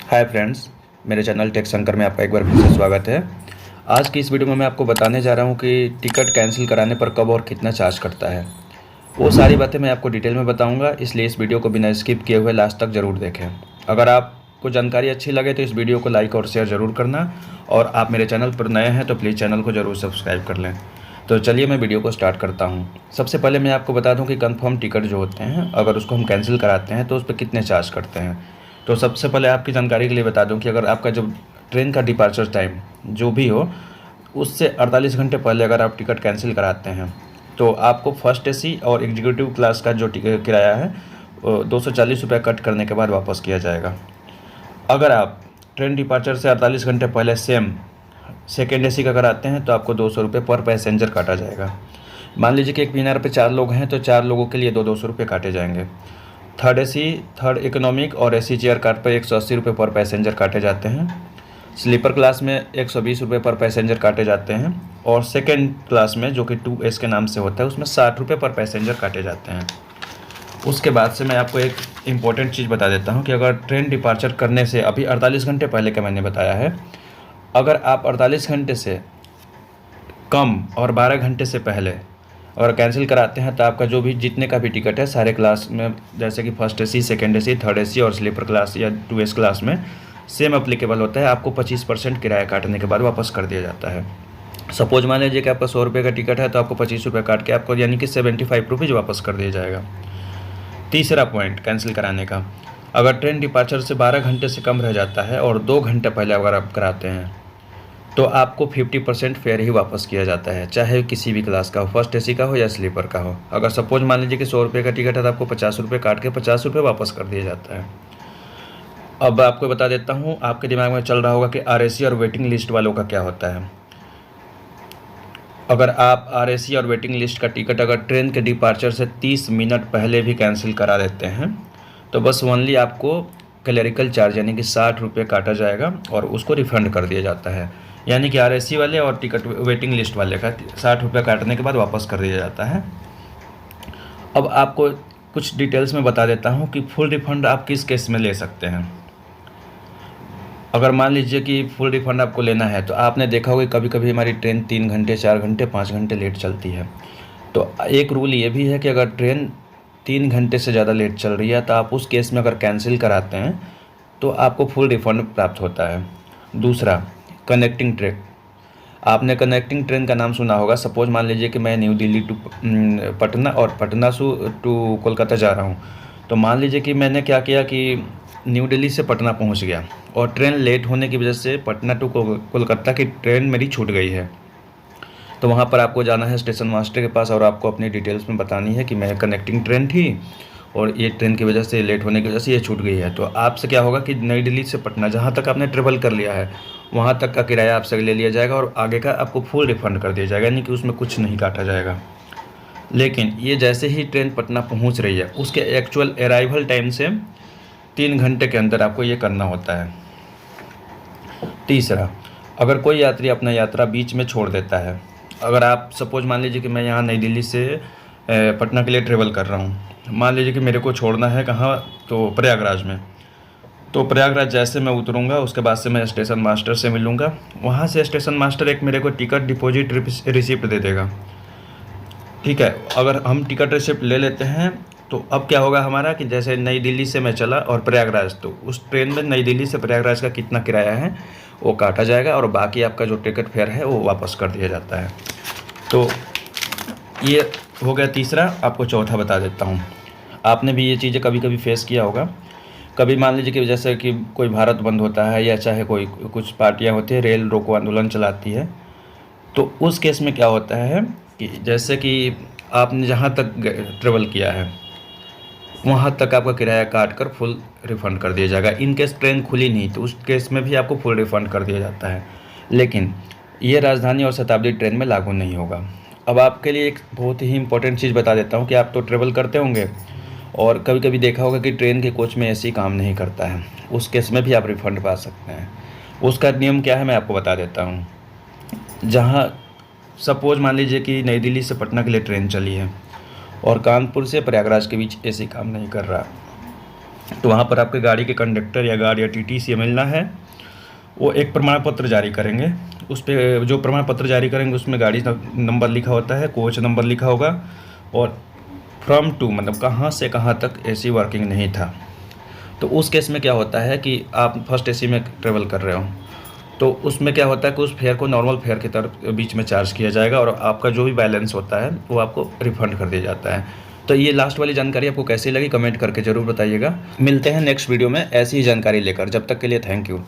Hi friends, मेरे channel take Shankar में आपका एक बार फिर से स्वागत है। आज की इस वीडियो में मैं आपको बताने जा रहा हूं कि टिकट कैंसिल कराने पर कब और कितना चार्ज करता है। वो सारी बातें मैं आपको डिटेल में बताऊंगा, इसलिए इस वीडियो को बिना स्किप किए हुए लास्ट तक ज़रूर देखें। अगर आपको जानकारी अच्छी लगे तो इस वीडियो को लाइक और शेयर ज़रूर करना, और आप मेरे चैनल पर नए हैं तो प्लीज़ चैनल को ज़रूर सब्सक्राइब कर लें। तो चलिए मैं वीडियो को स्टार्ट करता हूँ। सबसे पहले मैं आपको बता दूँ कि कन्फर्म टिकट जो होते हैं, अगर उसको हम कैंसिल कराते हैं तो उस पर कितने चार्ज करते हैं। तो सबसे पहले आपकी जानकारी के लिए बता दूं कि अगर आपका जो ट्रेन का डिपार्चर टाइम जो भी हो, उससे 48 घंटे पहले अगर आप टिकट कैंसिल कराते हैं तो आपको फर्स्ट एसी और एग्जीक्यूटिव क्लास का जो किराया है 240 रुपये कट करने के बाद वापस किया जाएगा। अगर आप ट्रेन डिपार्चर से 48 घंटे पहले सेम सेकेंड एसी का कराते हैं तो आपको 200 रुपये पर पैसेंजर काटा जाएगा। मान लीजिए कि एक मीनार पे 4 लोग हैं तो 4 लोगों के लिए 200 रुपये काटे जाएंगे। थर्ड एसी, थर्ड इकोनॉमिक और एसी चेयर कार पर 180 रुपये पर पैसेंजर काटे जाते हैं। स्लीपर क्लास में 120 रुपये पर पैसेंजर काटे जाते हैं, और सेकेंड क्लास में जो कि 2S के नाम से होता है उसमें 60 रुपये पर पैसेंजर काटे जाते हैं। उसके बाद से मैं आपको एक इम्पॉर्टेंट चीज़ बता देता हूँ कि अगर ट्रेन डिपार्चर करने से अभी 48 घंटे पहले का मैंने बताया है, अगर आप 48 घंटे से कम और 12 घंटे से पहले अगर कैंसिल कराते हैं तो आपका जो भी जितने का भी टिकट है सारे क्लास में, जैसे कि first AC, second AC, third AC और स्लीपर क्लास या 2S क्लास में सेम अप्लीकेबल होता है। आपको 25% किराया काटने के बाद वापस कर दिया जाता है। सपोज मान लीजिए कि आपका 100 रुपये का टिकट है तो आपको 25 रुपये काट के आपको यानी कि 75 रुपीज़ वापस कर दिया जाएगा। तीसरा पॉइंट कैंसिल कराने का, अगर ट्रेन डिपार्चर से 12 घंटे से कम रह जाता है और 2 घंटे पहले अगर आप कराते हैं तो आपको 50% फेयर ही वापस किया जाता है, चाहे किसी भी क्लास का हो, फर्स्ट एसी का हो या स्लीपर का हो। अगर सपोज मान लीजिए कि 100 रुपये का टिकट है तो आपको 50 रुपये काट के 50 रुपये वापस कर दिया जाता है। अब आपको बता देता हूँ, आपके दिमाग में चल रहा होगा कि RAC और वेटिंग लिस्ट वालों का क्या होता है। अगर आप RAC और वेटिंग लिस्ट का टिकट अगर ट्रेन के डिपार्चर से 30 मिनट पहले भी कैंसिल करा देते हैं तो बस ओनली आपको क्लरिकल चार्ज यानी कि 60 रुपये काटा जाएगा और उसको रिफ़ंड कर दिया जाता है। यानी कि RAC वाले और टिकट वेटिंग लिस्ट वाले का 60 रुपये काटने के बाद वापस कर दिया जाता है। अब आपको कुछ डिटेल्स में बता देता हूँ कि फुल रिफ़ंड आप किस केस में ले सकते हैं। अगर मान लीजिए कि फुल रिफ़ंड आपको लेना है तो आपने देखा होगा कभी कभी हमारी ट्रेन 3 घंटे, 4 घंटे, 5 घंटे लेट चलती है। तो एक रूल ये भी है कि अगर ट्रेन 3 घंटे से ज़्यादा लेट चल रही है तो आप उस केस में अगर कैंसिल कराते हैं तो आपको फुल रिफ़ंड प्राप्त होता है। दूसरा, कनेक्टिंग ट्रेन। आपने कनेक्टिंग ट्रेन का नाम सुना होगा। सपोज मान लीजिए कि मैं न्यू दिल्ली टू पटना और पटना से टू कोलकाता जा रहा हूँ। तो मान लीजिए कि मैंने क्या किया कि न्यू दिल्ली से पटना पहुँच गया और ट्रेन लेट होने की वजह से पटना टू कोलकाता की ट्रेन मेरी छूट गई है। तो वहाँ पर आपको जाना है स्टेशन मास्टर के पास और आपको अपनी डिटेल्स में बतानी है कि मैं कनेक्टिंग ट्रेन थी और ये ट्रेन की वजह से, लेट होने की वजह से ये छूट गई है। तो आपसे क्या होगा कि नई दिल्ली से पटना जहाँ तक आपने ट्रेवल कर लिया है वहाँ तक का किराया आपसे ले लिया जाएगा और आगे का आपको फुल रिफ़ंड कर दिया जाएगा, यानी कि उसमें कुछ नहीं काटा जाएगा। लेकिन ये जैसे ही ट्रेन पटना पहुँच रही है उसके एक्चुअल अराइवल टाइम से 3 घंटे के अंदर आपको ये करना होता है। तीसरा, अगर कोई यात्री अपना यात्रा बीच में छोड़ देता है, अगर आप सपोज मान लीजिए कि मैं यहाँ नई दिल्ली से पटना के लिए ट्रेवल कर रहा हूँ, मान लीजिए कि मेरे को छोड़ना है कहाँ, तो प्रयागराज में। तो प्रयागराज जैसे मैं उतरूँगा उसके बाद से मैं स्टेशन मास्टर से मिलूँगा। वहाँ से स्टेशन मास्टर एक मेरे को टिकट डिपॉजिट रिसिप्ट दे देगा। ठीक है, अगर हम टिकट रिसिप्ट ले लेते हैं तो अब क्या होगा हमारा कि जैसे नई दिल्ली से मैं चला और प्रयागराज, तो उस ट्रेन में नई दिल्ली से प्रयागराज का कितना किराया है वो काटा जाएगा और बाकी आपका जो टिकट फेयर है वो वापस कर दिया जाता है। तो ये हो गया तीसरा। आपको चौथा बता देता हूँ, आपने भी ये चीज़ें कभी कभी फेस किया होगा। कभी मान लीजिए कि जैसे कि कोई भारत बंद होता है या चाहे कोई कुछ पार्टियाँ होती है, रेल रोको आंदोलन चलाती है। तो उस केस में क्या होता है कि जैसे कि आपने जहाँ तक ट्रेवल किया है वहाँ तक आपका किराया काट कर फुल रिफ़ंड कर दिया जाएगा। इन केस ट्रेन खुली नहीं तो उस केस में भी आपको फुल रिफ़ंड कर दिया जाता है, लेकिन ये राजधानी और शताब्दी ट्रेन में लागू नहीं होगा। अब आपके लिए एक बहुत ही इंपॉर्टेंट चीज़ बता देता हूँ कि आप तो ट्रेवल करते होंगे और कभी कभी देखा होगा कि ट्रेन के कोच में ऐसी काम नहीं करता है, उस केस में भी आप रिफ़ंड पा सकते हैं। उसका नियम क्या है मैं आपको बता देता हूँ। जहाँ सपोज मान लीजिए कि नई दिल्ली से पटना के लिए ट्रेन चली है और कानपुर से प्रयागराज के बीच एसी काम नहीं कर रहा, तो वहाँ पर आपके गाड़ी के कंडक्टर या गार्ड या टीटी से मिलना है। वो एक प्रमाण पत्र जारी करेंगे, उस पे जो प्रमाण पत्र जारी करेंगे उसमें गाड़ी नंबर लिखा होता है, कोच नंबर लिखा होगा और फ्रॉम टू मतलब कहाँ से कहाँ तक एसी वर्किंग नहीं था। तो उस केस में क्या होता है कि आप फर्स्ट एसी में ट्रेवल कर रहे हो, तो उसमें क्या होता है कि उस फेयर को नॉर्मल फेयर की तरफ बीच में चार्ज किया जाएगा और आपका जो भी बैलेंस होता है वो आपको रिफंड कर दिया जाता है। तो ये लास्ट वाली जानकारी आपको कैसी लगी कमेंट करके ज़रूर बताइएगा। मिलते हैं नेक्स्ट वीडियो में ऐसी ही जानकारी लेकर, जब तक के लिए थैंक यू।